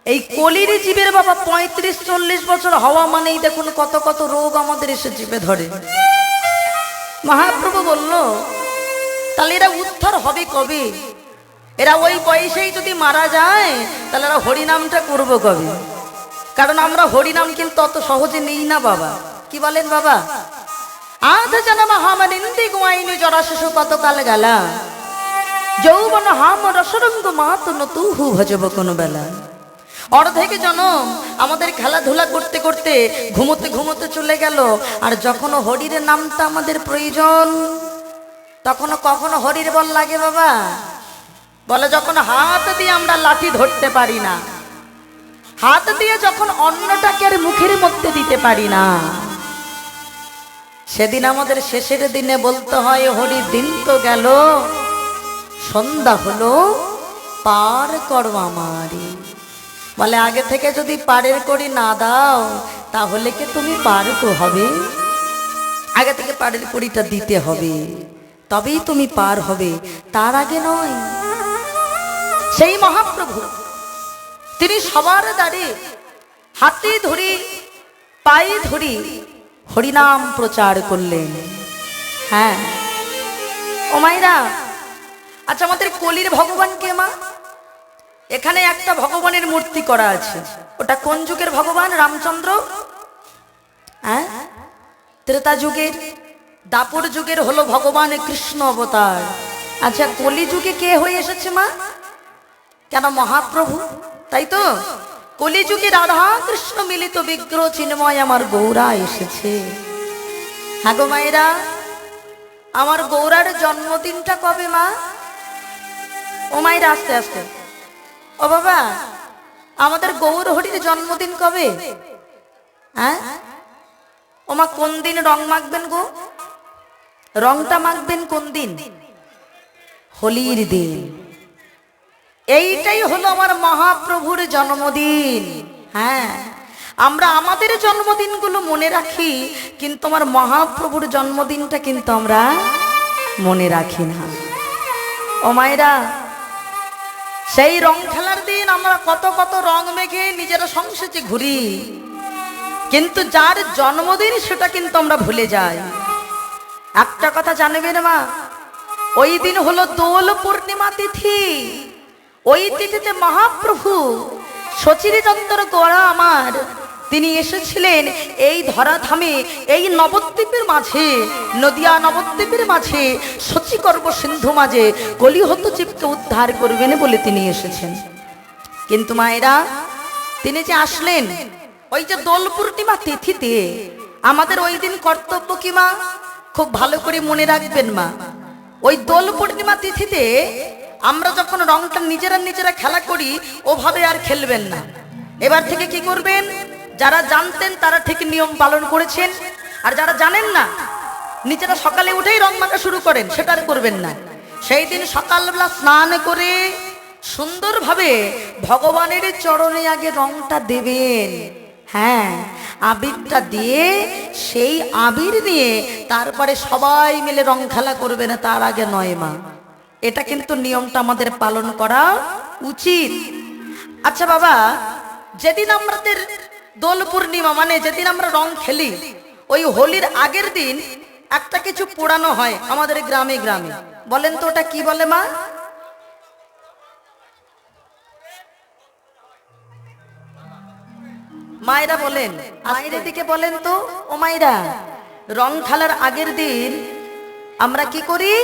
এই কলির জীবের বাবা 35-40 বছর হওয়া মানেই দেখুন কত কত রোগ আমাদের এসে চেপে ধরে। মহাপ্রভু বলল তাহলে এরা উদ্ধার হবে কবে? এরা ওই বয়সেই যদি মারা যায় তাহলে এরা হরিনামটা করবো কবে? কারণ আমরা হরিনাম কিন্তু অত সহজে নেই না বাবা। কি বলেন বাবা? আধ জানা হামানিন্দি গোয়াইনি জরা শিশু কতকাল গেলা যৌবন হাম রসরঙ্গ মাত নতুহু ভজব কোনো বেলা। অর্ধেক জনম আমাদের খেলাধুলা করতে করতে ঘুমোতে ঘুমোতে চলে গেল, আর যখন হরির নামটা আমাদের প্রয়োজন তখন কখনো হরির বল লাগে বাবা? বলে যখন হাত দিয়ে আমরা লাঠি ধরতে পারি না, হাত দিয়ে যখন অন্নটাকে আর মুখের মধ্যে দিতে পারি না, সেদিন আমাদের শেষের দিনে বলতে হয় হরি দিন তো গেল, সন্ধ্যা হলো, পার করো আমারে। বলে আগে থেকে যদি পারের করি না দাও তাহলে কি তুমি পার হবে? আগে থেকে পারের কড়িটা দিতে হবে, তবেই তুমি পার হবে, তার আগে নয়। সেই মহাপ্রভু তিনি সবার দ্বারে হাতে ধরি পায়ে ধরি হরিনাম প্রচার করলেন। হ্যাঁ ও মাইরা, আচ্ছা আমাদের কলির ভগবান কে মা? এখানে একটা ভগবানের মূর্তি করা আছে, ওটা কোন যুগের ভগবান? রামচন্দ্র? হ্যাঁ, ত্রেতা যুগের, দাপর যুগের হলো ভগবান কৃষ্ণ অবতার। আচ্ছা কলি যুগে কে হয়ে এসেছে মা? কেন মহাপ্রভু, তাই তো? কলি যুগে রাধা কৃষ্ণ মিলিত বিগ্রহ চিন্ময় আমার গৌরা এসেছে। হ্যাঁ গো মায়েরা, আমার গৌরার জন্মদিনটা কবে মা? ও মায়েরা আস্তে আস্তে, ও বাবা আমাদের গৌর হরির জন্মদিন কবে? হ্যাঁ ও মা কোন দিন রং মাখবেন গো? রংটা মাখবেন কোন দিন? হোলির দিন। এইটাই হলো আমার মহাপ্রভুর জন্মদিন। হ্যাঁ, আমরা আমাদের জন্মদিনগুলো মনে রাখি, কিন্তু আমার মহাপ্রভুর জন্মদিনটা কিন্তু আমরা মনে রাখি না। ও মায়েরা, সেই রং খেলার দিন আমরা কত কত রং মেখে নিজেরা সংসেজে ঘুরি, কিন্তু যার জন্মদিন সেটা কিন্তু আমরা ভুলে যাই। একটা কথা জানবেন মা, ওই দিন হলো দোল পূর্ণিমা তিথি। ওই তিথিতে মহাপ্রভু সচিরচন্দ্র গোড়া আমার তিনি এসেছিলেন এই ধরাধামে, এই নবদ্বীপের মাঝে, নদিয়া নবদ্বীপের মাঝে, সচিকর্ব সিন্ধু মাঝে কলিহত জীবকে উদ্ধার করবেন বলে তিনি এসেছেন। কিন্তু মায়েরা, তিনি যে আসলেন ওই যে দোল পূর্ণিমা তিথিতে, আমাদের ওই দিন কর্তব্য কি মা? খুব ভালো করে মনে রাখবেন মা, ওই দোল পূর্ণিমা তিথিতে আমরা যখন রংটা নিজেরা নিজেরা খেলা করি ওভাবে আর খেলবেন না। এবার থেকে কি করবেন? যারা জানতেন তারা ঠিক নিয়ম পালন করেছেন, আর যারা জানেন না নিজেরা সকালে উঠেই রং মাখা শুরু করেন, সেটা আর করবেন না। সেই দিন সকালবেলা স্নান করে সুন্দরভাবে ভগবানের চরণে আগে রংটা দেবেন। হ্যাঁ, আবিরটা দিয়ে, সেই আবির দিয়ে তারপরে সবাই মিলে রং খেলা করবে না, তার আগে নয় মা। এটা কিন্তু নিয়মটা আমাদের পালন করা উচিত। আচ্ছা বাবা, যেদিন আমাদের দোল পূর্ণিমা মানে যেদিন আমরা রং খেলি, ওই হোলির আগের দিন একটা কিছু পোড়ানো হয় আমাদের গ্রামে গ্রামে। বলেন তো ওটা কি বলে মা? মায়েরা বলেন, মায়ের দিকে বলেন তো। ও মায়েরা, রং খেলার আগের দিন আমরা কি করি?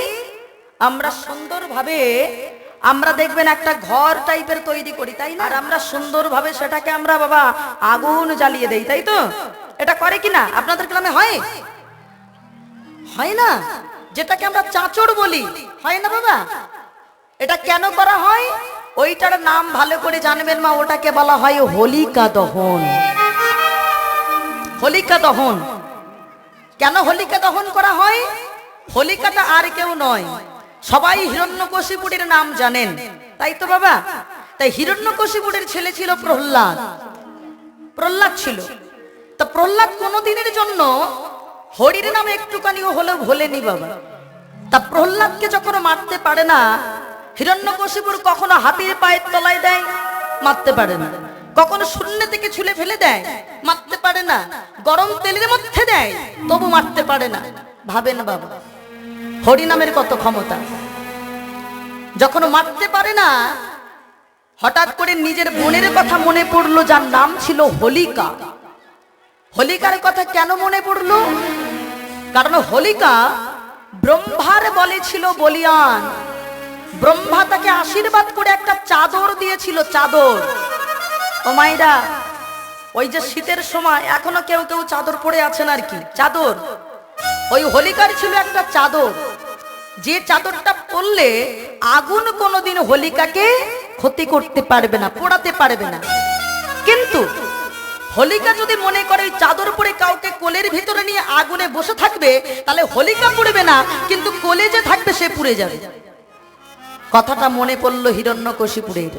আমরা সুন্দরভাবে আমরা দেখবেন একটা ঘর টাইপের তৈরি করি, তাই না? আর আমরা সুন্দরভাবে সেটাকে আমরা বাবা আগুন জ্বালিয়ে দেই, তাই তো? এটা করে কিনা আপনাদের গ্রামে? হয় হয় না? যেটাকে আমরা চাঁচড় বলি, হয় না বাবা? এটা কেন করা হয়? ওইটার নাম ভালো করে জানবেন মা, ওটাকে বলা হয় হোলিকা দহন। হোলিকা দহন। কেন হোলিকা দহন করা হয়? হোলিকাটা আর কেউ নয়, সবাই হিরণ্যকশিপুরের নাম জানেন, তাই তো বাবা? তাই হিরণ্যকশিপুরের ছেলে ছিল প্রহ্লাদ। প্রহ্লাদ ছিল, তা প্রহ্লাদ কোনদিনের জন্য হরির নামে একটুখানিও হলেও ভোলেনি বাবা। তা প্রহ্লাদকে যখন মারতে পারে না, হিরণ্যকশিপুর কখনো হাতির পায়ের তলায় দেয়, মারতে পারে না। কখনো শূন্য থেকে ছুলে ফেলে দেয়, মারতে পারে না। গরম তেলের মধ্যে দেয়, তবু মারতে পারে না। ভাবেন বাবা, হরি নামের কত ক্ষমতা। যখন মারতে পারে না, হঠাৎ করে নিজের বোনের কথা মনে পড়লো, যার নাম ছিল হোলিকা। হোলিকার কথা কেন মনে পড়লো? কারণ হোলিকা ব্রহ্মার বলে ছিল বলিয়ান। ব্রহ্মা তাকে আশীর্বাদ করে একটা চাদর দিয়েছিল, চাদর। ও মাইরা, ওই যে শীতের সময় এখনো কেউ কেউ চাদর পরে আছেন আর কি, চাদর। ওই হোলিকার ছিল একটা চাদর, যে চাদরটা পরলে আগুন কোনোদিন হোলিকাকে ক্ষতি করতে পারবে না, পোড়াতে পারবে না। কিন্তু হোলিকা যদি মনে করে ওই চাদর পরে কাউকে কোলের ভিতরে নিয়ে আগুনে বসে থাকবে, তাহলে হোলিকা পুড়বে না, কিন্তু কোলে যে থাকবে সে পুড়ে যাবে। কথাটা মনে পড়লো হিরণ্যকশিপুরের।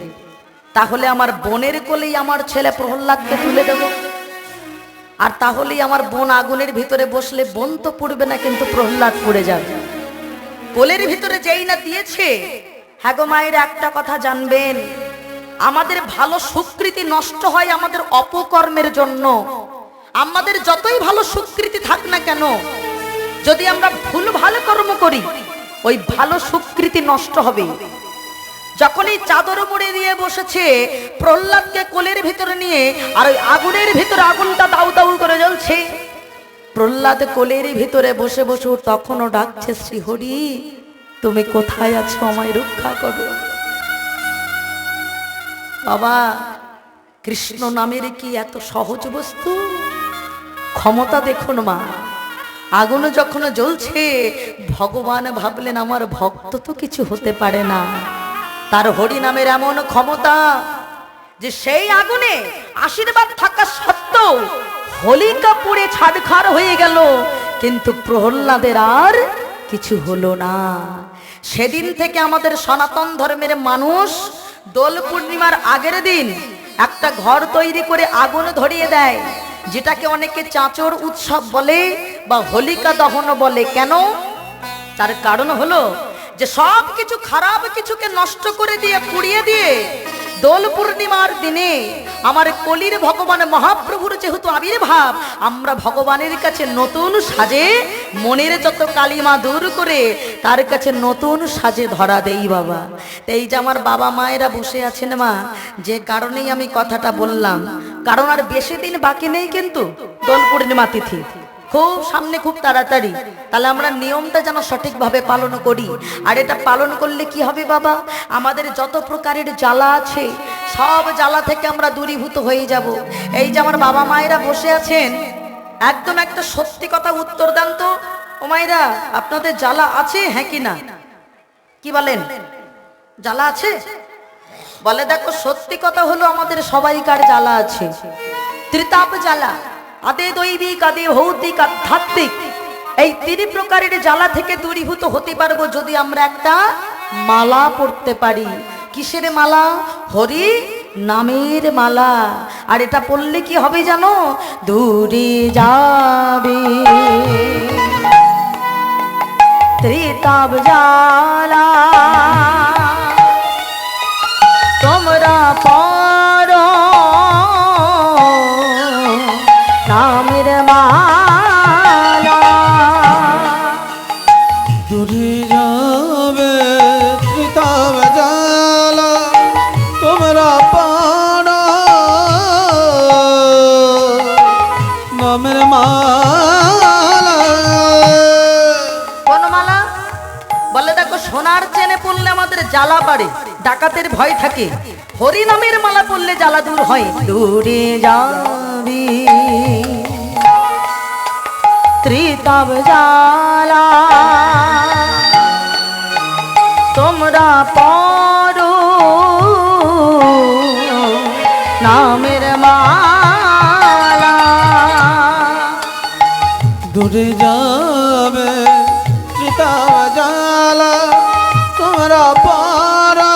তাহলে আমার বোনের কোলেই আমার ছেলে প্রহ্লাদকে তুলে দেব, আর তাহলেই আমার বোন আগুনের ভিতরে বসলে বোন তো পুড়বে না, কিন্তু প্রহ্লাদ পুড়ে যাবে। কোলের ভিতরে যেই না দিয়েছে। হ্যাঁ গো মায়ের, একটা কথা জানবেন, আমাদের ভালো সুকৃতি নষ্ট হয় আমাদের অপকর্মের জন্য। আমাদের যতই ভালো সুকৃতি থাক না কেন, যদি আমরা ভুল ভালো কর্ম করি, ওই ভালো সুকৃতি নষ্ট হবে। যখন এই চাদর মুড়ে দিয়ে বসেছে প্রহ্লাদকে কোলের ভিতরে নিয়ে, আর ওই আগুনের ভিতরে আগুনটা দাউ দাউ করে জ্বলছে, প্রহ্লাদ কোলের ভিতরে বসে বসে তখনও ডাকছে, শ্রীহরি তুমি কোথায় আছো, আমায় রক্ষা করো। বাবা, কৃষ্ণ নামের কি এত সহজ বস্তু? ক্ষমতা দেখুন মা। আগুন যখন জ্বলছে, ভগবান ভাবলেন আমার ভক্ত তো কিছু হতে পারে না। তার হরি নামের এমন ক্ষমতা যে সেই আগুনে আশীর্বাদ থাকা সত্ত্বেও হোলিকা পুড়ে ছাড়খাড় হয়ে গেল, কিন্তু প্রহ্লাদের আর কিছু হলো না। সেদিন থেকে আমাদের সনাতন ধর্মের মানুষ দোল পূর্ণিমার আগের দিন একটা ঘর তৈরি করে আগুন ধরিয়ে দেয়, যেটাকে অনেকে চাঁচর উৎসব বলে বা হোলিকা দহন বলে। কেন? তার কারণ হলো যে সব কিছু খারাপ কিছুকে নষ্ট করে দিয়ে, পুড়িয়ে দিয়ে, দোল পূর্ণিমার দিনে আমার কলির ভগবান মহাপ্রভুর যেহেতু আবির্ভাব, আমরা ভগবানের কাছে নতুন সাজে মনের যত কালিমা দূর করে তার কাছে নতুন সাজে ধরা দেই বাবা। এই যে আমার বাবা মায়েরা বসে আছেন মা, যে কারণেই আমি কথাটা বললাম, কারণ আর বেশি দিন বাকি নেই কিন্তু দোল পূর্ণিমা তিথি খুব সামনে, খুব তাড়াতাড়ি। তাহলে আমরা নিয়মটা যেন সঠিকভাবে পালন করি। আর এটা পালন করলে কি হবে বাবা, আমাদের যত প্রকারের জ্বালা আছে সব জ্বালা থেকে আমরা দূরীভূত হয়ে যাব। এই যে আমার বাবা মায়েরা বসে আছেন, একদম একটা সত্যি কথা উত্তর দেন তো। ও মায়েরা, আপনাদের জ্বালা আছে হ্যাঁ কি না? কি বলেন, জ্বালা আছে? বলে দেখো, সত্যি কথা হলো আমাদের সবাইকার জ্বালা আছে। ত্রিতাপ জ্বালা, আদে দৈবিক, আদে ভৌতিক, আধ্যাত্মিক, এই তিন প্রকারের জ্বালা থেকে দূরীভূত হতে পারবো যদি আমরা একটা মালা পড়তে পারি। কিসের মালা? হরি নামের মালা। আর এটা পড়লে কি হবে জানো? দূরে যাবে ত্রিতাপ জ্বালা, তোমরা পারো নামের মালা। দূরে যাবে ত্রিতাপ জ্বালা, তোমরা পারো নামের মালা। কোন মালা? বলে দেখো, সোনার চেনে পড়লে আমাদের জ্বালা বাড়ে, ডাকাতের ভয় থাকে। হরি নামের মালা পড়লে জ্বালা দূর হয়। দূরে যাবি ত্রিতাপ জ্বালা, তোমরা পড়ো নামের মালা। দূরে যাবে ত্রিতাপ জ্বালা, তোমরা পারো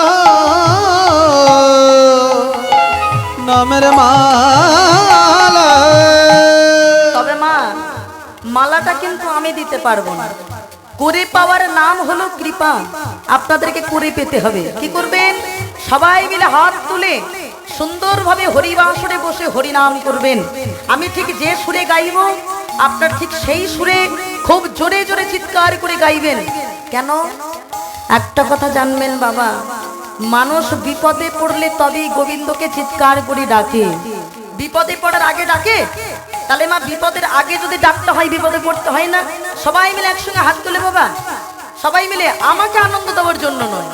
নামের মালা। তবে মা, মালাটা কিন্তু আমি দিতে পারবো না। করে পাওয়ার নাম হলো কৃপা। আপনাদেরকে করে পেতে হবে। কি করবেন? সবাই মিলে হাত তুলে সুন্দরভাবে হরিবাসরে বসে হরিনাম করবেন। আমি ঠিক যে সুরে গাইব আপনার ঠিক সেই সুরে খুব জোরে জোরে চিৎকার করে গাইবেন। কেন? একটা কথা জানবেন বাবা, মানুষ বিপদে পড়লে তবেই গোবিন্দকে চিৎকার করে ডাকে। বিপদে পড়ার আগে ডাকে? তাহলে মা বিপদের আগে যদি ডাকতে হয় বিপদে পড়তে হয় না? সবাই মিলে একসঙ্গে হাত তুলে বাবা, সবাই মিলে আমাকে আনন্দ দেওয়ার জন্য নয়,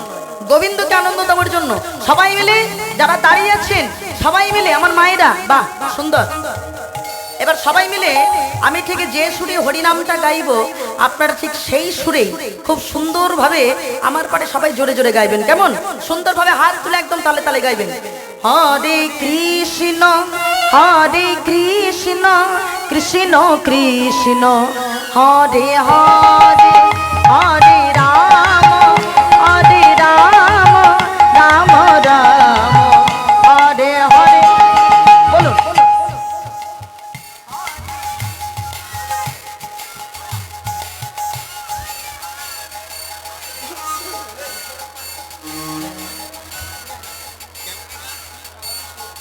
গোবিন্দকে আনন্দ দেওয়ার জন্য সবাই মিলে যারা দাঁড়িয়ে আছেন সবাই মিলে আমার মায়েরা, বাহ সুন্দর। এবার সবাই মিলে আমি ঠিক যে সুরে হরিনামটা গাইবো আপনারা ঠিক সেই সুরে খুব সুন্দরভাবে আমার পারে সবাই জোরে জোরে গাইবেন। কেমন? সুন্দরভাবে হাত তুলে একদম তালে তালে গাইবেন। হরে কৃষ্ণ হরে কৃষ্ণ কৃষ্ণ কৃষ্ণ হরে হরে হরে রাম হরে রাম রাম রাম হরে হরে। বলুন।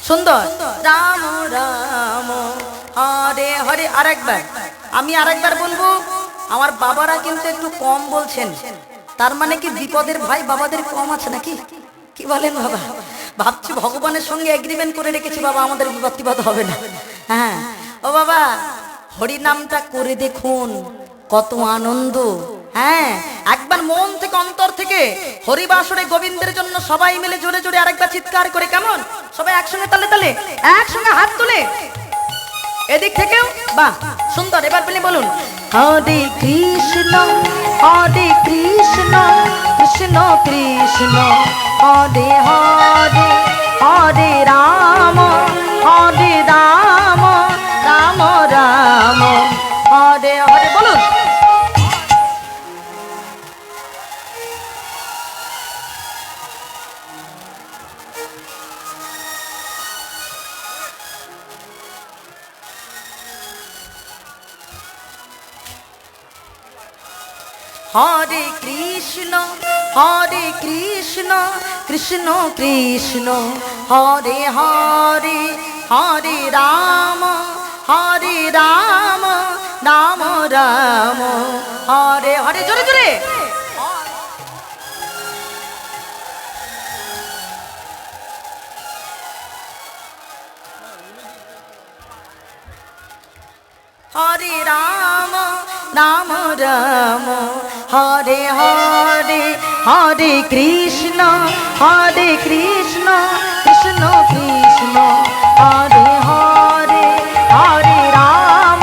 সুন্দর। রাম রাম হরে হরে। আরেকবার আমি আরেকবার বলবো। আমার বাবারা কিন্তু একটু কম বলছেন, তার মানে কি বিপদের ভাই বাবাদের কম আছে নাকি? কি বলেন বাবা? ভাবছি ভগবানের সঙ্গে এগ্রিমেন্ট করে রেখেছি বাবা, আমাদের বিপদ টিপদ হবে না। হ্যাঁ ও বাবা, হরিনামটা করে দেখুন কত আনন্দ। হ্যাঁ একবার মন থেকে অন্তর থেকে হরিবাসরে গোবিন্দের জন্য সবাই মিলে জোরে জোরে আরেকবার চিৎকার করে। কেমন? সবাই একসঙ্গে তালে তালে একসঙ্গে হাত তুলে এদিক থেকেও, বাহ সুন্দর। এবার বলে বলুন হরে কৃষ্ণ হরে কৃষ্ণ কৃষ্ণ কৃষ্ণ হরে হরে হরে রাম হরে রাম রাম রাম হরে হরে। বলুন। হরে কৃষ্ণ কৃষ্ণ কৃষ্ণ হরে হরে হরে রাম রাম রাম হরে হরে। জোরে জোরে। হরে রাম রাম রাম হরে হরে হরে কৃষ্ণ কৃষ্ণ কৃষ্ণ হরে হরে হরে রাম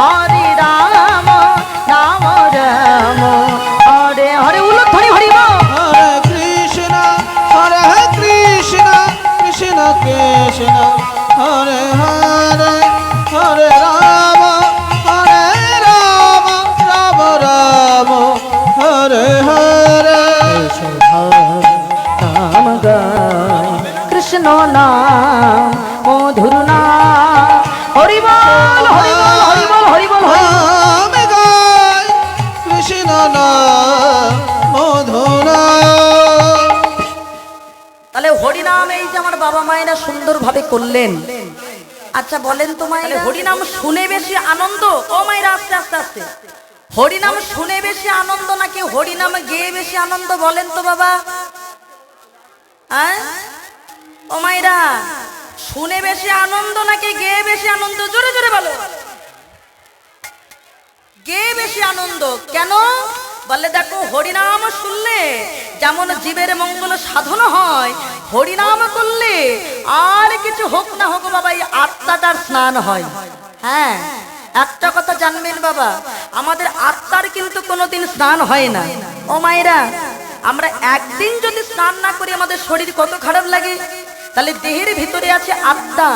রাম রাম হরে হরে। উলধ্বনি হরি বল। হরে কৃষ্ণ কৃষ্ণ কৃষ্ণ হরে হরে হরে রাম রাম রাম হরে হরে। নাম গায় কৃষ্ণ নাম মধুর নাম। হরি বল হরি বল হরি বল হরি বল হরি বল। নাম গায় কৃষ্ণ নাম মধুর নাম। তাহলে হরিনাম এই যে আমার বাবা মায়েরা সুন্দরভাবে করলেন। আচ্ছা বলেন তো মায়েরা, হরিনাম শুনে বেশি আনন্দ? ও মায়েরা আস্তে আস্তে আস্তে, হরিনাম শুনে বেশি আনন্দ নাকি হরিনাম গেয়ে বেশি আনন্দ? বলেন তো বাবা। ও মায়েরা, শুনে বেশি আনন্দ নাকি গেয়ে বেশি আনন্দ? জোরে জোরে বলো। গেয়ে বেশি আনন্দ। কেন? বলে দেখো হরিনাম শুনলে যেমন জীবের মঙ্গল সাধন হয়, হরিনাম করলে আর কিছু হোক না হোক বাবা এই আত্মাটার স্নান হয়। হ্যাঁ একটা কথা জানবেন বাবা, আমাদের আত্মার কিন্তু কোনোদিন স্নান হয় না। ও মায়েরা, আমরা একদিন যদি স্নান না করি আমাদের শরীর কত খারাপ লাগে। তাহলে দেহের ভিতরে আছে আত্মা,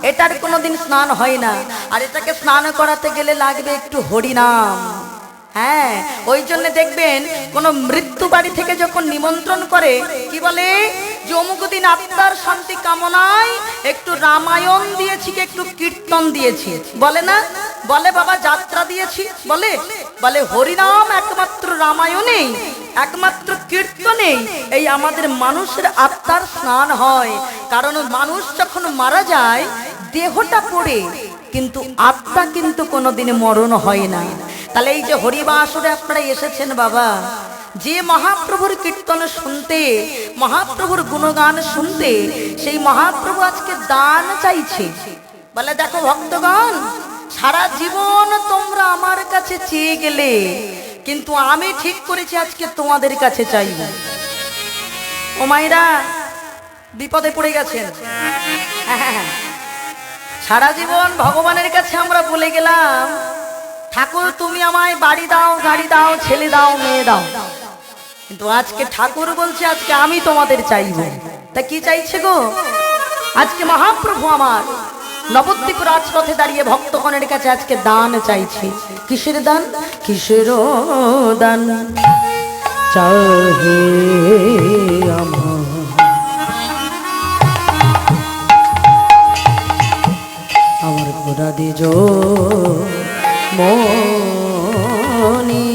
এটার কোনোদিন স্নান হয় না। আর এটাকে স্নান করাতে গেলে লাগবে একটু হরিনাম। হ্যাঁ ওই জন্য দেখবেন কোন মৃত্যু বাড়ি থেকে যখন নিমন্ত্রণ করে কি বলে যে অমুক দিন আত্মার শান্তি কামনায় একটু রামায়ণ দিয়েছি, একটু কীর্তন দিয়েছি, বলে না? বলে বাবা যাত্রা দিয়েছি, বলে বলে হরিনাম একমাত্র রামায়ণেই একমাত্র কীর্তনে এই আমাদের মানুষের আত্মার স্নান হয়। কারণ মানুষ যখন মারা যায় দেহটা পড়ে, কিন্তু আত্মা কিন্তু কোনোদিন মরণ হয় না। তাহলে এই যে হরিবাসরে আপনারা এসেছেন বাবা, যে মহাপ্রভুর কীর্তন শুনতে, মহাপ্রভুর গুণগান শুনতে, সেই মহাপ্রভু আজকে দান চাইছে। বলে দেখো ভক্তগণ, সারা জীবন তোমরা আমার কাছে চেয়ে গেলে, কিন্তু আমি ঠিক করেছি আজকে তোমাদের কাছে চাইব। ও মাইরা বিপদে পড়ে গেছেন। সারা জীবন ভগবানের কাছে আমরা বলে গেলাম, ঠাকুর তুমি আমায় বাড়ি দাও, গাড়ি দাও, ছেলে দাও, মেয়ে দাও, কিন্তু আজকে ঠাকুর বলছে আজকে আমি তোমাদের চাইব। তা কি চাইছে গো? আজকে মহাপ্রভু আমার নবদ্বীপ রাজপথে দাঁড়িয়ে ভক্তগণের কাছে আজকে দান চাইছে। কিসের দান? কিসের দান চাহে আমার, আমার গোড়া দিজ মনি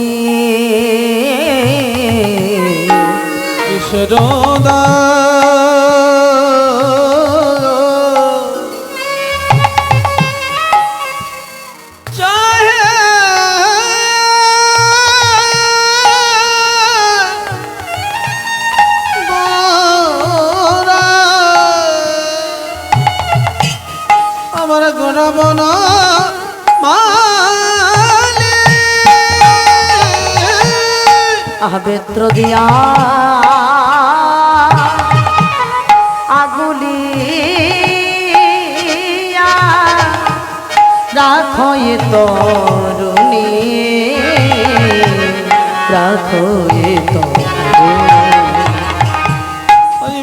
কিসের চাহে আমার গোড়াবন আবেত্র দিয়া আগুলিয়া রাখো এ তরুণী, রাখো এ তরুণী,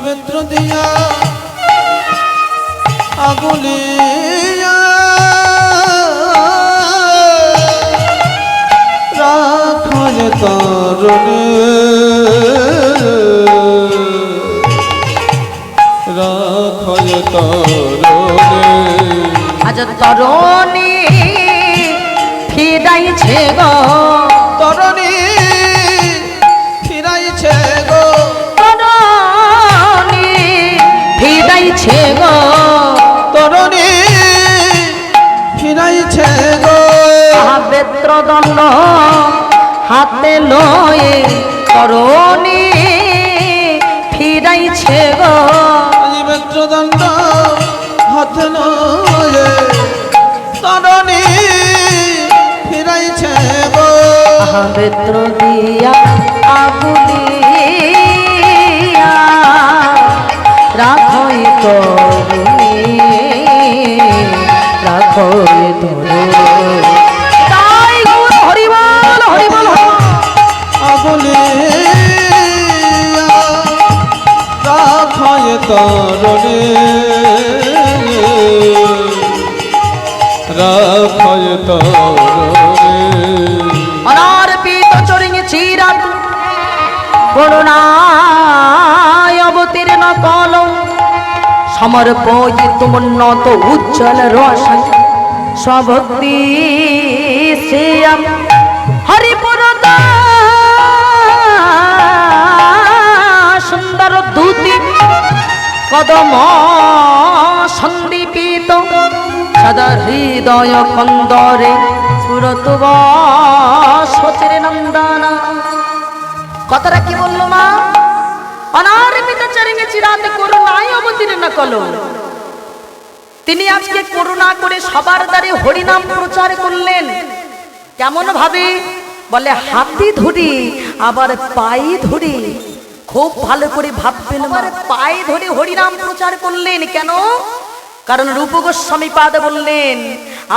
বেত্র দিয়া আগুলিয়া রাখল তরুণী, রাখল তরুণী। আজ তরুণী ফিরাইছে গো, তরুণী ফিরাইছে গো, তরুণী ফিরাইছে গো, তরুণী ফিরাইছে গো। বেত্রদণ্ড হাতে লয়ে তরুণী ফিরাইছে গো, বেত্রদণ্ড হাতে লয়ে তরুণী ফিরাইছে গো। বেত্র দিয়া আগুলিয়া রাখই তরুণী, রাখই তরুণী। তাই গৌর হরিবল হরিবল আগুলিয়া রাখয় তরুণী, রাখয় তরুণী। অনার্পিত চরিঙে চিরাত করুণায় অবতীর্ণ কল, সমর্পয়িত উন্নত উজ্জ্বল রসায় স্বভক্তি শ্রেয়ম হরিপুরতা সুন্দর দূতি কদম সন্দীপিত সদা হৃদয় কন্দরে সুরত সচির নন্দনা। কথাটা কি বললো মা? অনার্পিত চরিঙে চিরাত করুণায় অবতীর্ণ কলো। তিনি আজকে করুণা করে সবার দ্বারে হরিনাম প্রচার করলেন। কেমন ভাবে? বলে হাতি ধরি আবার পায়ে ধরি। খুব ভালো করে ভাববেন, আবার পায়ে ধরে হরিনাম প্রচার করলেন কেন? কারণ রূপ গোস্বামী পাদ বললেন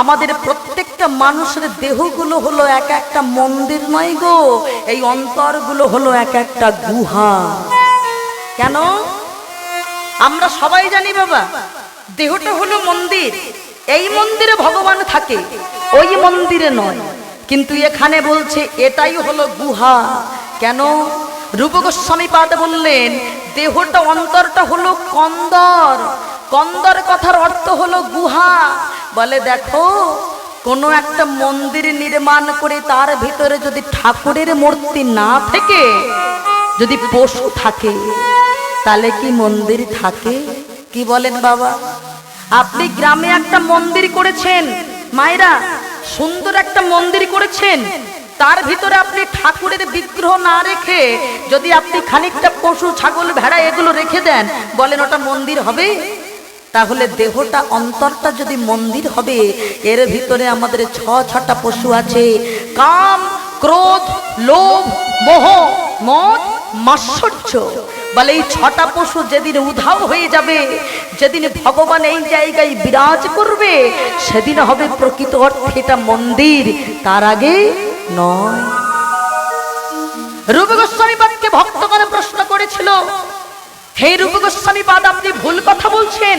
আমাদের প্রত্যেকটা মানুষের দেহগুলো হলো এক একটা মন্দির নয় গো, এই অন্তরগুলো হলো এক একটা গুহা। কেন? আমরা সবাই জানি বাবা, দেহটা হলো মন্দির, এই মন্দিরে ভগবান থাকে, ওই মন্দিরে নয়। কিন্তু এখানে বলছে এটাই হলো গুহা। কেন? রূপ গোস্বামী পাদ বললেন দেহটা অন্তরটা হলো কন্দর, কন্দর কথার অর্থ হলো গুহা। বলে দেখো কোনো একটা মন্দির নির্মাণ করে তার ভিতরে যদি ঠাকুরের মূর্তি না থেকে যদি পশু থাকে, তাহলে কি মন্দির থাকে? কি বলেন বাবা? আপনি গ্রামে একটা মন্দির করেছেন, মায়েরা সুন্দর একটা মন্দির করেছেন, তার ভিতরে আপনি ঠাকুরের বিগ্রহ না রেখে যদি আপনি খানিকটা পশু, ছাগল, ভেড়া এগুলো রেখে দেন, বলেন ওটা মন্দির হবে? তাহলে দেহটা, অন্তরটা যদি মন্দির হবে, এর ভিতরে আমাদের ছটা পশু আছে: কাম, ক্রোধ, লোভ, মোহ, মদ, মাৎসর্য। বলে এই ছটা পশু যেদিন উধাও হয়ে যাবে, যেদিন ভগবান এই জায়গায় বিরাজ করবে, সেদিন হবে প্রকৃত অর্থে এটা মন্দির, তার আগে নয়। রূপ গোস্বামী পাদকে ভক্তগণ প্রশ্ন করেছিল, হে রূপ গোস্বামী পাদ, আপনি ভুল কথা বলছেন।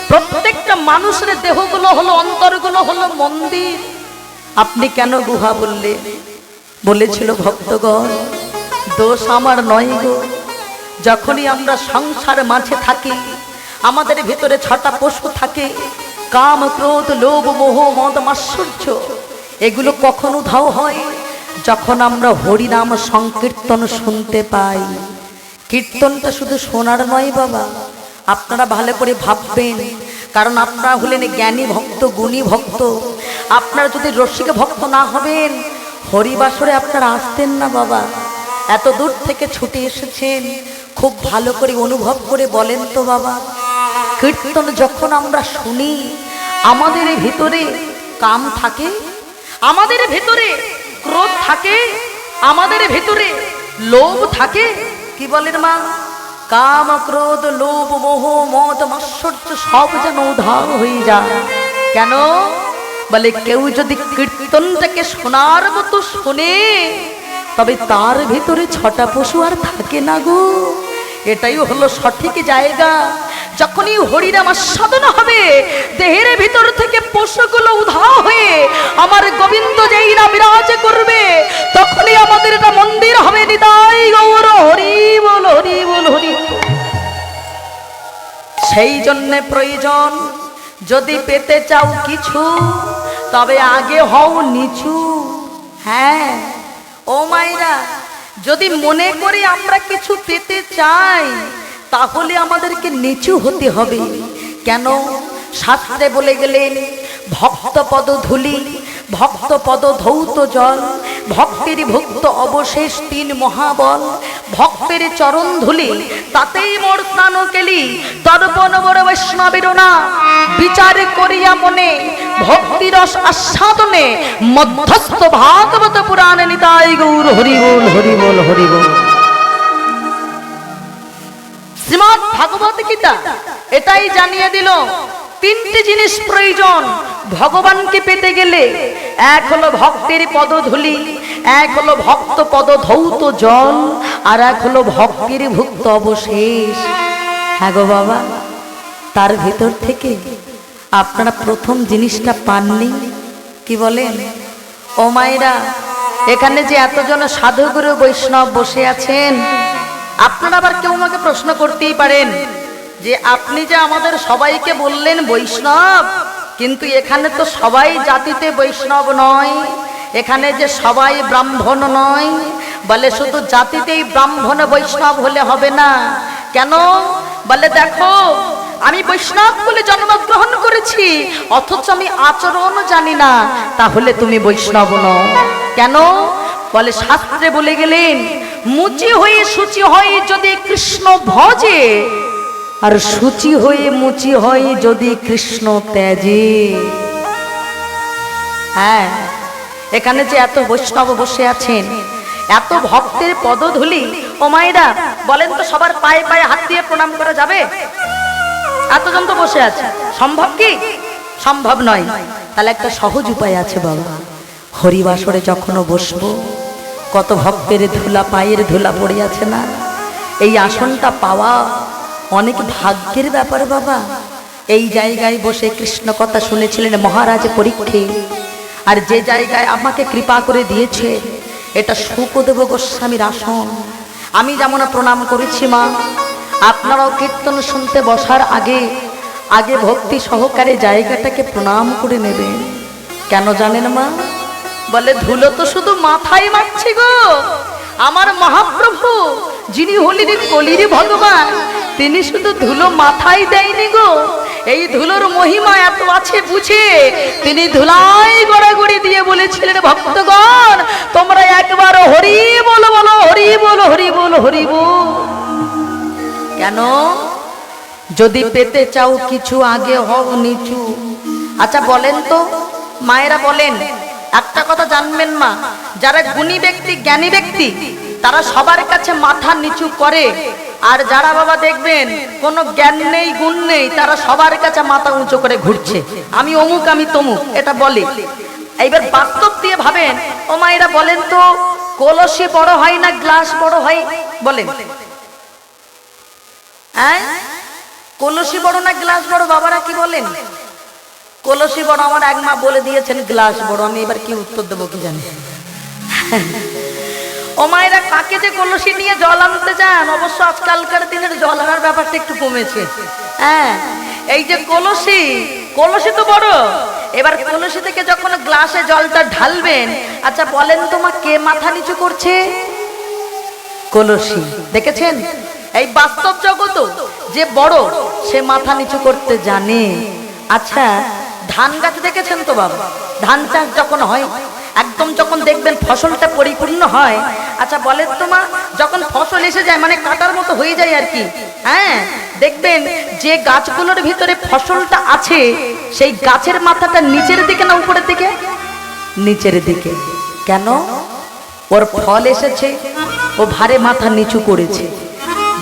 প্রত্যেকটা মানুষের দেহগুলো হলো, অন্তরগুলো হলো মন্দির, আপনি কেন গুহা বললেন? বলেছিল ভক্তগণ, দোষ আমার নয় গো। যখনই আমরা সংসার মাঝে থাকি, আমাদের ভিতরে ছটা পশু থাকে: কাম, ক্রোধ, লোভ, মোহ, মদ, মাৎসর্য। এগুলো কখন উধাও হয়? যখন আমরা হরিনাম সংকীর্তন শুনতে পাই। কীর্তনটা শুধু শোনার নয় বাবা, আপনারা ভালো করে ভাববেন, কারণ আপনারা হলেন জ্ঞানী ভক্ত, গুণী ভক্ত। আপনারা যদি রসিক ভক্ত না হবেন, হরিবাসরে আপনারা আসতেন না বাবা। এত দূর থেকে ছুটে এসেছেন, খুব ভালো করে অনুভব করে বলেন তো বাবা, কীর্তন যখন আমরা শুনি, আমাদের ভিতরে কাম থাকে, আমাদের ভিতরে ক্রোধ থাকে, আমাদের ভিতরে লোভ থাকে। কি বলেন মা? কাম, ক্রোধ, লোভ, মোহ, মদ, মাৎসর্য সব যেন উধাও হয়ে যায়। কেন? বলে কেউ যদি কীর্তনটাকে শোনার মতো শোনে, তবে তার ভিতরে ছটা পশু আর থাকে না গো। এটাই হলো সঠিক জায়গা। যখনই হরিনাম আস্বাদন হবে, দেহের ভিতর থেকে পশুগুলো উধাও হয়ে আমার গোবিন্দ যেই না বিরাজ করবে, তখনই আমাদের এটা মন্দির হবে। নিতাই গৌর হরি বল, হরি বল, হরি। সেই জন্য প্রয়োজন, যদি পেতে চাও কিছু, তবে আগে হও নিচু। হ্যাঁ ও মায়েরা, যদি মনে করি আমরা কিছু পেতে চাই, তাহলে আমাদেরকে নিচু হতে হবে। কেন? শাস্ত্রে বলে গেলেন, ভক্ত পদ ধুলি, ভক্ত পদ ধৌত জল, ভক্তের ভুক্ত অবশেষ তিন মহাবল, ভক্তের চরণ ধুলি তাতেই মোর স্নান কেলি, তর্পণ বড় বৈষ্ণবের না বিচার করিয়া মনে, ভক্তিরস আস্বাদনে মধ্যস্থ ভাগবত পুরাণ। নিতাই গৌর হরি বল, হরি বল, হরি বল। শ্রীমদ্ ভাগবত গীতা এটাই জানিয়ে দিল, তিনটি জিনিস প্রয়োজন ভগবানকে পেতে গেলে। এক হলো ভক্তের পদধূলি, এক হলো ভক্ত পদ ধৌত জল, আর এক হলো ভক্তির ভুক্ত অবশেষ। হ্যাঁ গো বাবা, তার ভিতর থেকে আপনারা প্রথম জিনিসটা পাননি। কি বলেন ও মায়েরা? এখানে যে এতজন সাধুগুরু বৈষ্ণব বসে আছেন, আপনারা আবার কেউ আমাকে প্রশ্ন করতেই পারেন যে আপনি যে আমাদের সবাইকে বললেন বৈষ্ণব, কিন্তু এখানে তো সবাই জাতিতে বৈষ্ণব নয়, এখানে যে সবাই ব্রাহ্মণ নয়। বলে শুধু জাতিতেই ব্রাহ্মণ বৈষ্ণব হলে হবে না। কেন? বলে দেখো, আমি বৈষ্ণব বলে জন্মগ্রহণ করেছি, অথচ আমি আচরণ জানি না, তাহলে তুমি বৈষ্ণব নও। কেন? বলে শাস্ত্রে বলে গেলেন, মুচি হয়ে শুচি হয় যদি কৃষ্ণ ভজে, আর শুচি হয়ে মুচি হয় যদি কৃষ্ণ ত্যাজে। হ্যাঁ, এখানে যে এত বৈষ্ণব বসে আছেন, এত ভক্তের পদধূলি, ও মায়েরা বলেন তো, সবার পায়ে পায়ে হাত দিয়ে প্রণাম করা যাবে? এতজন তো বসে আছে, সম্ভব কি? সম্ভব নয়। তাহলে একটা সহজ উপায় আছে বাবা। হরিবাসরে যখনও বসবো, কত ভক্তের ধুলা, পায়ের ধুলা পড়ে আছে না? এই আসনটা পাওয়া অনেক ভাগ্যের ব্যাপার বাবা। এই জায়গায় বসে কৃষ্ণ কথা শুনেছিলেন মহারাজ পরীক্ষিত, আর যে জায়গায় আমাকে কৃপা করে দিয়েছে, এটা শুকদেব গোস্বামীর আসন। আমি যেমন প্রণাম করেছি মা, আপনারাও কীর্তন শুনতে বসার আগে আগে ভক্তি সহকারে জায়গাটাকে প্রণাম করে নেবেন। কেন জানেন মা? বলে ধুলো তো শুধু মাথায় মারছি গো, আমার মহাপ্রভু যিনি হলেন কলির ভগবান, তিনি শুধু ধুলো মাথায় দেয়নি গো, এই ধুলোর মহিমা এত আছে বুঝে তিনি ধুলাই গড়াগড়ি দিয়ে বলেছিলেন, ভক্তগণ তোমরা একবার হরি বলো, বলো হরি বলো, হরি বলো, হরি বল। কেন? যদি পেতে চাও কিছু আগে হও নিচু। আচ্ছা বলেন তো মায়েরা, বলেন একটা কথা জানবেন মা, যারা গুণী ব্যক্তি জ্ঞানী ব্যক্তি তারা সবার কাছে মাথা নিচু করে, আর যারা বাবা দেখবেন কোনো জ্ঞান নেই গুণ নেই তারা সবার কাছে মাথা উঁচু করে ঘুরছে, আমি অমুক আমি তমুক এটা বলে। এইবার বাস্তব দিয়ে ভাবেন ও মায়েরা, বলেন তো কলসি বড় হয় না গ্লাস বড় হয়? বলেন হ্যাঁ, কলসি বড় না গ্লাস বড়? বাবারা কি বলেন? কলসি বড়। আমার এক মা বলে দিয়েছেন গ্লাস বড়, আমি এবার কি উত্তর দেবো কি জানি। ও মায়েরা, কাকে যে কলসি নিয়ে জল আনতে যান, অবশ্য আজকালকার দিনের জল আনার ব্যাপারটা একটু কমেছে। হ্যাঁ, এই যে কলসি, কলসি তো বড়, এবার কলসি থেকে যখন গ্লাসে জলটা ঢালবেন, আচ্ছা বলেন তো মা কে মাথা নিচু করছে? কলসি। দেখেছেন? এই বাস্তব জগৎ যে বড় সে মাথা নিচু করতে জানে। আচ্ছা ধান গাছ দেখেছেন তো বাবা? ধান চাষ যখন হয়, একদম যখন দেখবেন ফসলটা পরিপূর্ণ হয়, আচ্ছা বলেন তো মা যখন ফসল এসে যায় মানে কাটার মতো হয়ে যায় আর কি, হ্যাঁ দেখবেন যে গাছগুলোর ভিতরে ফসলটা আছে সেই গাছের মাথাটা নিচের দিকে না উপরের দিকে? নিচের দিকে। কেন? ওর ফল এসেছে, ও ভারে মাথা নিচু করেছে।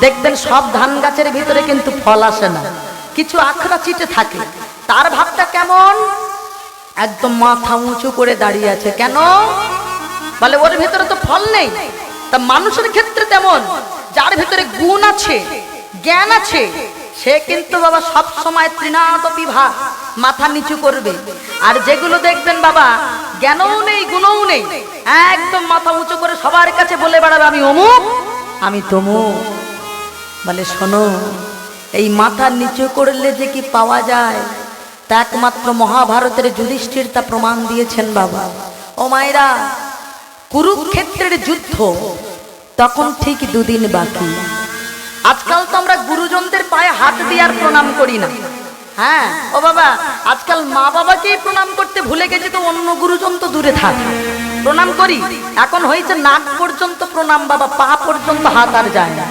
দেখবেন সব ধান গাছের ভিতরে কিন্তু ফল আসে না, কিছু আখড়া চিটে থাকে। তার ভাবটা কেমন? একদম মাথা উঁচু করে দাঁড়িয়ে আছে। কেন? বলে ওর ভিতরে তো ফল নেই। তা মানুষের ক্ষেত্রে তেমন, যার ভিতরে গুণ আছে জ্ঞান আছে সে কিন্তু বাবা সব সময় ত্রিনাদ বিভাগ মাথা নিচু করবে। আর যেগুলো দেখবেন বাবা জ্ঞানও নেই গুণও নেই, একদম মাথা উঁচু করে সবার কাছে বলে বেড়াবে আমি অমুক আমি তমুক। বলে শোনো, এই মাথা নিচু করলে যে কি পাওয়া যায় তা একমাত্র মহাভারতের যুধিষ্ঠির তা প্রমাণ দিয়েছেন বাবা। ও মায়েরা, কুরুক্ষেত্রের যুদ্ধ তখন ঠিক দুদিন বাকি। আজকাল তো আমরা গুরুজনদের পায়ে হাত দিয়ে আর প্রণাম করি না। হ্যাঁ ও বাবা, আজকাল মা বাবাকেই প্রণাম করতে ভুলে গেছি, তো অন্য গুরুজন তো দূরে থাক। প্রণাম করি, এখন হয়েছে নাক পর্যন্ত প্রণাম বাবা, পা পর্যন্ত হাত আর যায় না।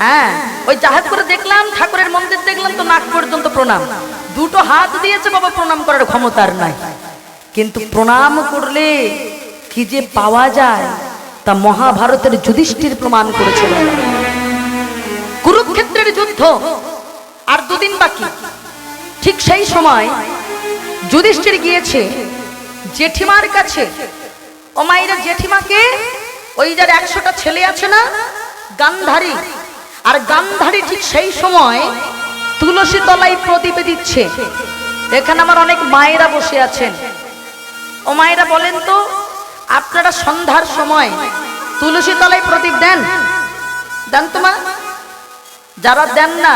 হ্যাঁ, ওই জাহাজ করে দেখলাম, ঠাকুরের মন্দির দেখলাম তো নাক পর্যন্ত প্রণাম। দুটো হাত দিয়েছে বাবা, প্রণাম করার ক্ষমতার নাই। কিন্তু প্রণাম করলে কি যে পাওয়া যায় তা মহাভারতের যুধিষ্ঠির প্রমাণ করেছিল। কুরুক্ষেত্রের যুদ্ধ আর দুদিন বাকি। ঠিক সেই সময় যুধিষ্ঠির গিয়েছে জেঠিমার কাছে। ও মায়েরা, জেঠিমাকে ওই যার 100টা ছেলে আছে না গান্ধারী, আর গান্ধারী ঠিক সেই সময় তুলসী তলায় প্রদীপ দিচ্ছে। এখানে আমার অনেক মায়েরা বসে আছেন। ও মায়েরা বলেন তো, আপনারা সন্ধ্যার সময় তুলসী তলায় প্রদীপ দেন? দেন তো মা? যারা দেন না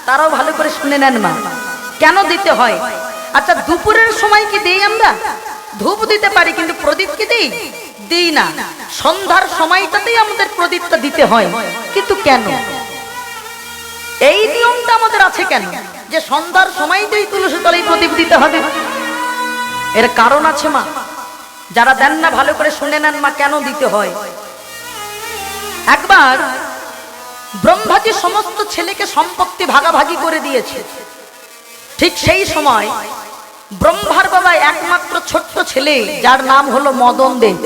তারাও ভালো করে শুনে নেন মা, কেন দিতে হয়। আচ্ছা দুপুরের সময় কি দেই আমরা? ধূপ দিতে পারি, কিন্তু প্রদীপ কি দেই? দিই না। সন্ধ্যার সময়টাতেই আমাদের প্রদীপটা দিতে হয়, কিন্তু কেন? এই নিয়মটা আমাদের আছে কেন যে সন্ধ্যার সময়তেই তুলসী তলায় প্রদীপ দিতে হবে? এর কারণ আছে মা, যারা দেন না ভালো করে শুনে নেন মা, কেন দিতে হয়। একবার ব্রহ্মাজি সমস্ত ছেলেকে সম্পত্তি ভাগাভাগি করে দিয়েছে। ঠিক সেই সময় ব্রহ্মার বাবা একমাত্র ছোট্ট ছেলে, যার নাম হলো মদন দেব,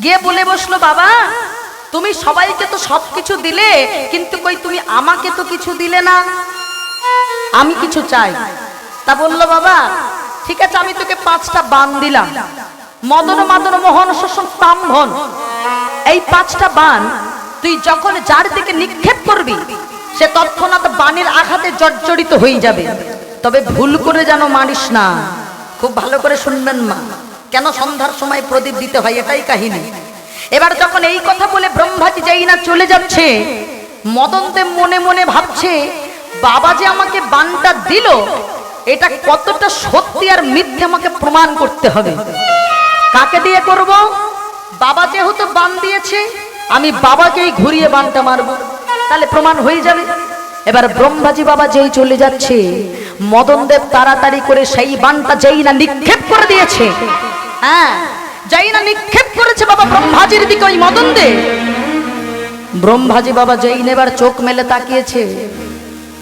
গিয়ে বলে বসলো, বাবা তুমি সবাইকে তো সবকিছু দিলে, কিন্তু কই তুমি আমাকে তো কিছু দিলে না, আমি কিছু চাই। তা বললো, বাবা ঠিক আছে আমি তোকে 5টা বান দিলাম, মদন মাদন মোহন শোষণ ব্রাহ্মণ, এই 5টা বান তুই যখন যার দিকে নিক্ষেপ করবি সে তৎক্ষণাৎ বানের আঘাতে জর্জরিত হয়ে যাবে, তবে ভুল করে যেন মারিস না। খুব ভালো করে শুনবেন মা, কেন সন্ধ্যার সময় প্রদীপ দিতে হয় এটাই কাহিনী। এবার যখন এই কথা বলে ব্রহ্মাজি যেই না চলে যাচ্ছে, মদন দেব মনে মনে ভাবছে, বাবা যে আমাকে বানটা দিল এটা কতটা সত্যি আর মিথ্যে আমাকে প্রমাণ করতে হবে। কাকে দিয়ে করব? বাবা যেহেতু বান দিয়েছে, আমি বাবাকেই ঘুরিয়ে বানটা মারবো, তাহলে প্রমাণ হয়ে যাবে। এবার ব্রহ্মাজি বাবা যেই চলে যাচ্ছে, মদনদেব তাড়াতাড়ি করে সেই বানটা যেই না নিক্ষেপ করে দিয়েছে, হ্যাঁ যেই না নিক্ষেপ করেছে বাবা ব্রহ্মাজির দিকে ওই মদনদেব, ব্রহ্মাজি বাবা যেই নেবার চোখ মেলে তাকিয়েছে,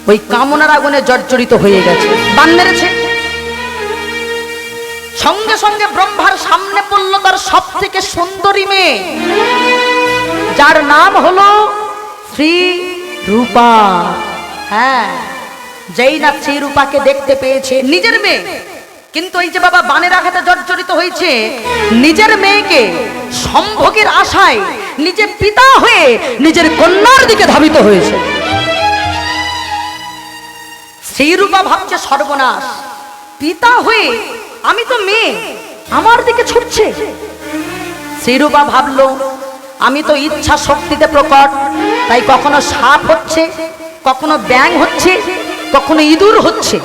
ওই কামনার আগুনে জর্জরিত হয়ে গেছে, বান মেরেছে। সঙ্গে সঙ্গে ব্রহ্মার সামনে পড়ল তার সব থেকে সুন্দরী মেয়ে, যার নাম হলো শ্রী রূপা। হ্যাঁ, যেই না শ্রী রূপাকে দেখতে পেয়েছে, নিজের মেয়ে, কিন্তু এই যে বাবা বানের আঘাতে জর্জরিত হয়েছে, নিজের মেয়েকে সম্ভোগের আশায় নিজে পিতা হয়ে নিজের কন্যার দিকে ধাবিত হয়েছে। শ্রী রূপা ভাবছে সর্বনাশ, পিতা হয়ে আমি তো মেয়ে, আমার দিকে ছুটছে। শ্রীরূপা ভাবলো আমি তো ইচ্ছা শক্তিতে প্রকট, তাই কখনো সাপ হচ্ছে, কখনো ব্যাঙ হচ্ছে, কখনো ইঁদুর হচ্ছে,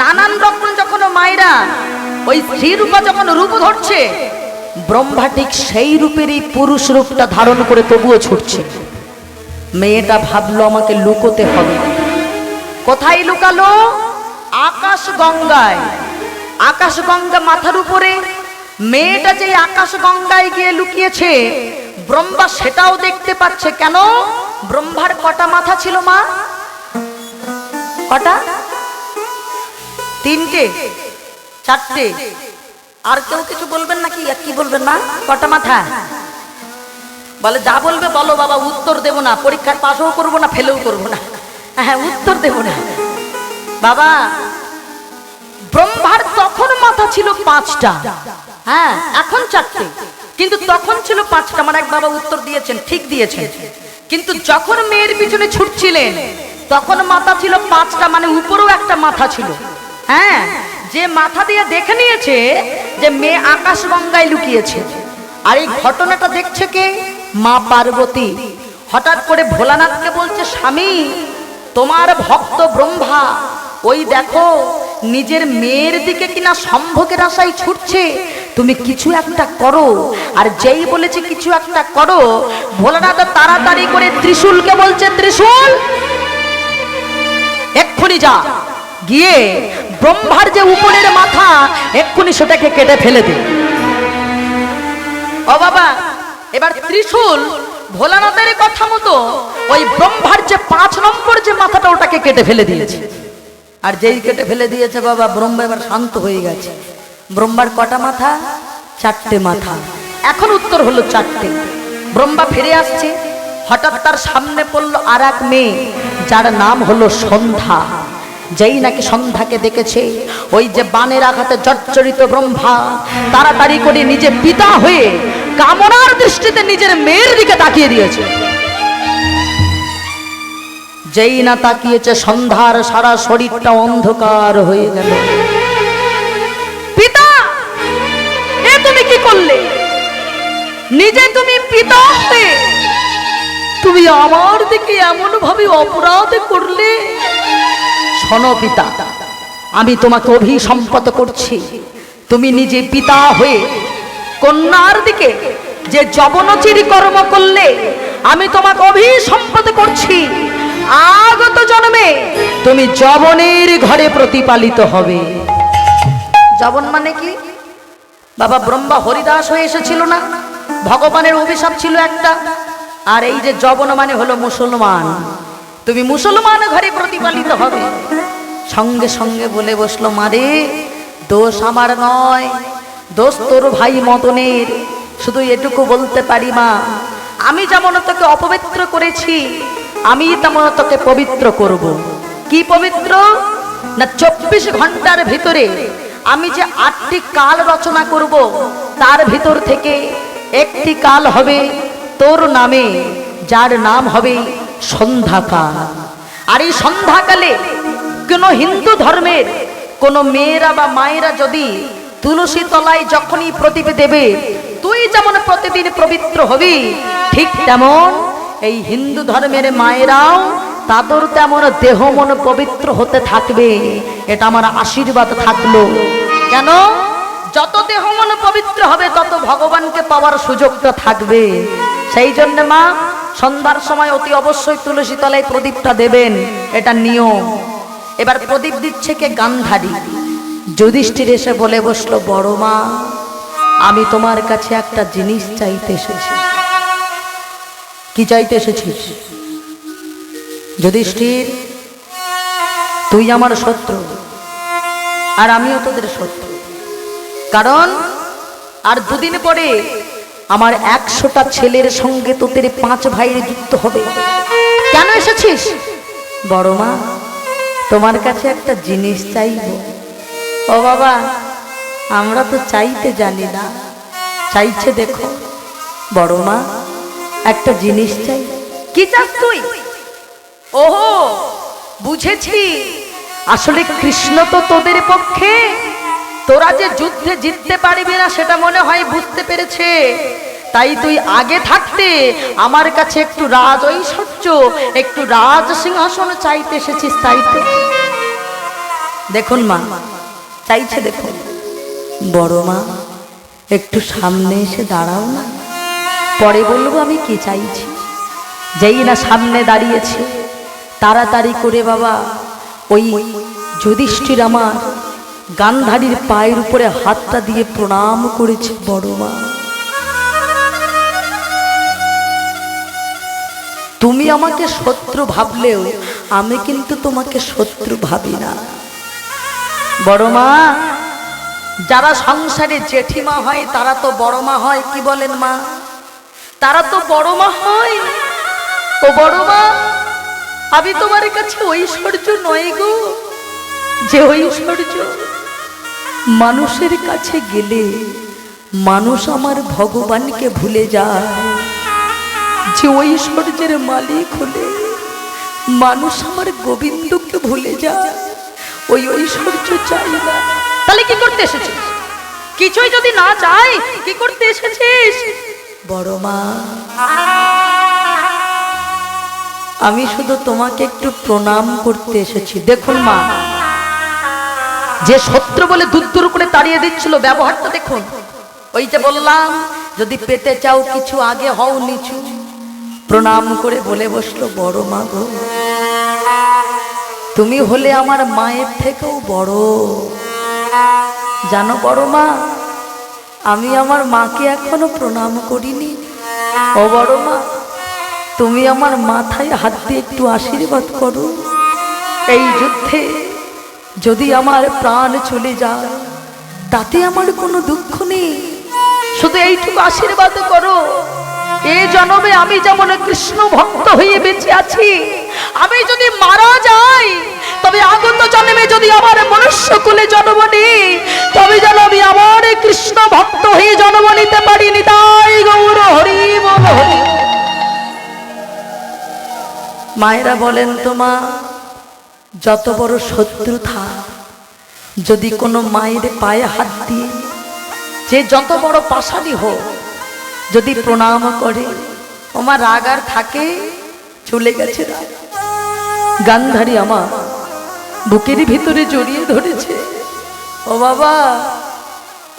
নানান রকম যখন মায়েরা ওই শ্রীরূপা যখন রূপ ধরছে, ব্রহ্মা ঠিক সেই রূপেরই পুরুষ রূপটা ধারণ করে তবুও ছুটছে। মেয়েটা ভাবলো আমাকে লুকোতে হবে। কোথায় লুকালো? আকাশ গঙ্গায়। আকাশ গঙ্গা মাথার উপরে, মেয়েটা যে আকাশ গঙ্গায় গিয়ে লুকিয়েছে, ব্রহ্মা সেটাও দেখতে পাচ্ছে। কেন? ব্রহ্মার কটা মাথা ছিল মা? কটা? তিনটে, চারটে? আর কেউ কিছু বলবেন নাকি? কি বলবেন মা? কটা মাথা? বলে যা বলবে বলো বাবা, উত্তর দেব না, পরীক্ষায় পাশও করবো না, ফেলেও করবো না, হ্যাঁ উত্তর দেব না বাবা। ব্রহ্মার তখন মাথা ছিল 5টা, হ্যাঁ এখন 4টে, কিন্তু তখন ছিল 5টা। আমার এক বাবা উত্তর দিয়েছেন, ঠিক দিয়েছেন। কিন্তু যখন মেয়ের পিছনে ছুটছিলেন তখন মাথা ছিল 5টা, মানে উপরেও একটা মাথা ছিল। হ্যাঁ, যে মাথা দিয়ে দেখে নিয়েছে যে মেয়ে আকাশ গঙ্গায় লুকিয়েছে। আর এই ঘটনাটা দেখছে কে? মা পার্বতী। হঠাৎ করে ভোলানাথকে বলছে, স্বামী তোমার ভক্ত ব্রহ্মা ওই দেখো নিজের মেয়ের দিকে কিনা সম্ভোগের আশায় ছুটছে, তুমি কিছু একটা করো। আর যেই বলেছে কিছু একটা করো, ভোলানাথ তাড়াতাড়ি করে ত্রিশূলকে বলছে, ত্রিশূল এক্ষুনি যা, গিয়ে ব্রহ্মার যে উপরের মাথা এক্ষুনি সেটাকে কেটে ফেলে দে। ও বাবা, এবার ত্রিশূল ভোলানাথের কথা মতো ওই ব্রহ্মার যে 5 নম্বর যে মাথাটা ওটাকে কেটে ফেলে দিয়েছে। আর যেই কেটে ফেলে দিয়েছে বাবা, ব্রহ্মা এবার শান্ত হয়ে গেছে। ব্রহ্মার কটা মাথা? 4টে মাথা। এখন উত্তর হলো 4টে। ব্রহ্মা ফিরে আসছে, হঠাৎ তার সামনে পড়লো আর এক মেয়ে, যার নাম হলো সন্ধ্যা। যেই নাকি সন্ধ্যাকে দেখেছে, ওই যে বানের আঘাতে জর্জরিত ব্রহ্মা তাড়াতাড়ি করে নিজে পিতা হয়ে কামনার দৃষ্টিতে নিজের মেয়ের দিকে তাকিয়ে দিয়েছে। যেই না তাকিয়েছে, সন্ধ্যার সারা শরীরটা অন্ধকার হয়ে গেল। পিতা, এ তুমি কি করলে? নিজে তুমি পিতা হয়ে তুমি আমার দিকে এমন ভাবে অপরাধ করলে। শোনো পিতা, আমি তোমাকে অভিসম্পত করছি, তুমি নিজে পিতা হয়ে কন্যার দিকে যে যবনচির কর্ম করলে, আমি তোমাকে অভিসম্পত করছি, আগত জন্মে তুমি যবনের ঘরে প্রতিপালিত হবে। যবন মানে কি বাবা? ব্রহ্মা হরিদাস হয়ে এসেছিল না, ভগবানের অভিশাপ ছিল একটা। আর এই যে যবন মানে হলো মুসলমান, তুমি মুসলমান ঘরে প্রতিপালিত হবে। সঙ্গে সঙ্গে বলে বসলো, মারে দোষ আমার নয়, দোষ তোর ভাই মদনের। শুধু এটুকু বলতে পারি মা, আমি যেমন তোকে অপবিত্র করেছি, আমি তেমন তোকে পবিত্র করব। কি পবিত্র? না 24 ঘন্টার ভিতরে আমি যে 8টি কাল রচনা করব, তার ভিতর থেকে একটি কাল হবে তোর নামে, যার নাম হবে সন্ধ্যাকাল। আর এই সন্ধ্যাকালে কোন হিন্দু ধর্মের কোন মেয়েরা বা মায়েরা যদি তুলসী তলায় যখনই প্রদীপ দেবে, তুই যেমন প্রতিদিন পবিত্র হবি, ঠিক তেমন এই হিন্দু ধর্মের মায়েরাও তাদের তেমন দেহ মন পবিত্র হতে থাকবে, এটা আমার আশীর্বাদ থাকলো। কেন? যত দেহ মন পবিত্র হবে তত ভগবানকে পাওয়ার সুযোগটা থাকবে। সেই জন্য মা সন্ধ্যার সময় অতি অবশ্যই তুলসী তলায় প্রদীপটা দেবেন, এটা নিয়ম। এবার প্রদীপ দিচ্ছে কে? গান্ধারী। যুধিষ্ঠির এসে বলে বসলো, বড় মা আমি তোমার কাছে একটা জিনিস চাইতে এসেছি। কি চাইতে এসেছিস? যুধিষ্ঠির, তুই আমার শত্রু আর আমিও তোদের শত্রু, কারণ আর দুদিন পরে আমার 100টা ছেলের সঙ্গে তোদের 5 ভাইয়ের যুদ্ধ হবে। কেন এসেছিস? বড় মা তোমার কাছে একটা জিনিস চাইব। ও বাবা, আমরা তো চাইতে জানি না, চাইছে দেখো। বড় মা একটা জিনিস চাই। কি চাস তুই? ওহো বুঝেছি, আসলে কৃষ্ণ তো তোদের পক্ষে, তোরা যে যুদ্ধে জিততে পারবি না সেটা মনে হয় বুঝতে পেরেছে, তাই তুই আগে থাকতে আমার কাছে একটু রাজ ঐশ্বর্য, একটু রাজ সিংহাসন চাইতে এসেছিস, তাই তো? দেখুন মা চাইছে, দেখুন। বড় মা একটু সামনে এসে দাঁড়াও না, পরে বলবো আমি কি চাইছি। যেই না সামনে দাঁড়িয়েছে, তাড়াতাড়ি করে বাবা ওই যুধিষ্ঠির আমার গান্ধারীর পায়ের উপরে হাতটা দিয়ে প্রণাম করেছে। বড় মা তুমি আমাকে শত্রু ভাবলেও আমি কিন্তু তোমাকে শত্রু ভাবি না। বড় মা যারা সংসারে জেঠিমা হয় তারা তো বড় মা হয়, কি বলেন মা? তারা তো বড় মা হয়। ও বড় মা, আমি তোমার কাছে ঐশ্বর্য নয় গো, যে ঐশ্বর্য মানুষের কাছে গেলে মানুষ আমার ভগবানকে ভুলে যায়, যে ঐশ্বর্যের মালিক হলে মানুষ আমার গোবিন্দকে ভুলে যায়, ওই ঐশ্বর্য চাই না। তাহলে কি করতে এসেছিস? কিছুই যদি না চাই কি করতে এসেছিস? বড় মা আমি শুধু তোমাকে একটু প্রণাম করতে এসেছি। দেখুন মা, যে শত্রু বলে দূর দূর করে তাড়িয়ে দিচ্ছিল, ব্যবহারটা দেখুন। ওই যে বললাম যদি পেতে চাও কিছু আগে হও নিচু, প্রণাম করে বলে বসলো, বড় মা গো তুমি হলে আমার মায়ের থেকেও বড়। জানো বড় মা, আমি আমার মাকে এখনো প্রণাম করিনি। ও বড় মা, তুমি আমার মাথায় হাত দিয়ে একটু আশীর্বাদ করো। এই যুদ্ধে যদি আমার প্রাণ চলে যায় তাতে আমার কোনো দুঃখ নেই, শুধু এইটুকু আশীর্বাদ করো। এই জন্মে আমি যেমন কৃষ্ণ ভক্ত হয়ে বেঁচে আছি, আমি যদি মারা যাই তবে আগত জন্মে যদি আমার মনুষ্য কুলে জন্ম নিই, তবে যেন আমি আমার কৃষ্ণ ভক্ত হয়ে জন্ম নিতে পারি। নিতাই গৌর হরি বল হরি। মায়েরা বলেন তো মা, যত বড় শত্রু থাক, যদি কোনো মায়ের পায়ে হাত দিয়ে যে যত বড় পাষাণী হোক যদি প্রণাম করে, আমার রাগ আর থাকে? চলে গেছে রাগ। গান্ধারী আমার বুকের ভিতরে জড়িয়ে ধরেছে। ও বাবা,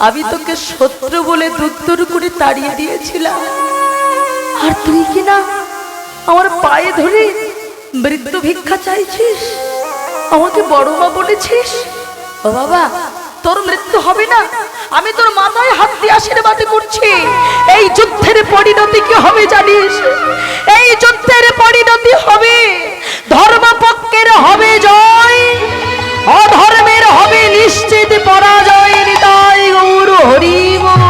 আমি তোকে শত্রু বলে দূর দূর করে তাড়িয়ে দিয়েছিলাম, আর তুই কিনা আমার পায়ে ধরে মৃত্যু ভিক্ষা চাইছিস, আমাকে বড় মা বলেছিস। ও বাবা, তোর মৃত্যু হবে না, আমি তোর মাথায় হাত দিয়ে আশীর্বাদ করছি। এই যুদ্ধের পরিণতি কি হবে জানিস? এই যুদ্ধের পরিণতি হবে ধর্মপক্ষের হবে জয়, অধর্মের হবে নিশ্চিত পরাজয়। নিতাই গৌর হরি বল।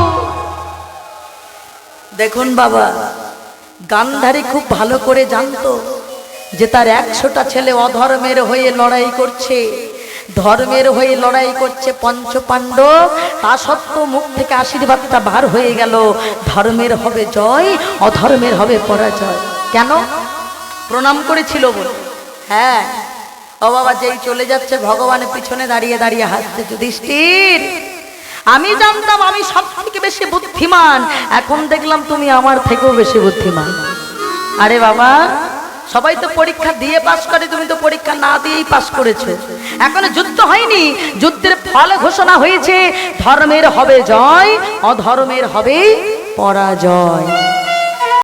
দেখুন বাবা, গান্ধারী খুব ভালো করে জানতো যে তার 100টা ছেলে অধর্মের হয়ে লড়াই করছে, ধর্মের হয়ে লড়াই করছে পঞ্চ পাণ্ডব। তা সত্ত্বেও মুখ থেকে আশীর্বাদটা বার হয়ে গেল, ধর্মের হবে জয়, অধর্মের হবে পরাজয়। কেন? প্রণাম করেছিল বলে। হ্যাঁ ও বাবা, যেই চলে যাচ্ছে ভগবানের পিছনে দাঁড়িয়ে দাঁড়িয়ে হাসছে। যুধিষ্ঠির, আমি জানতাম আমি সব থেকে বেশি বুদ্ধিমান, এখন দেখলাম তুমি আমার থেকেও বেশি বুদ্ধিমান। আরে বাবা, সবাই তো পরীক্ষা দিয়ে পাস করে, তুমি তো পরীক্ষা না দিয়েই পাস করেছো। এখনো যুদ্ধ হয়নি, যুদ্ধের ফল ঘোষণা হয়েছে, ধর্মের হবে জয়, অধর্মের হবে পরাজয়।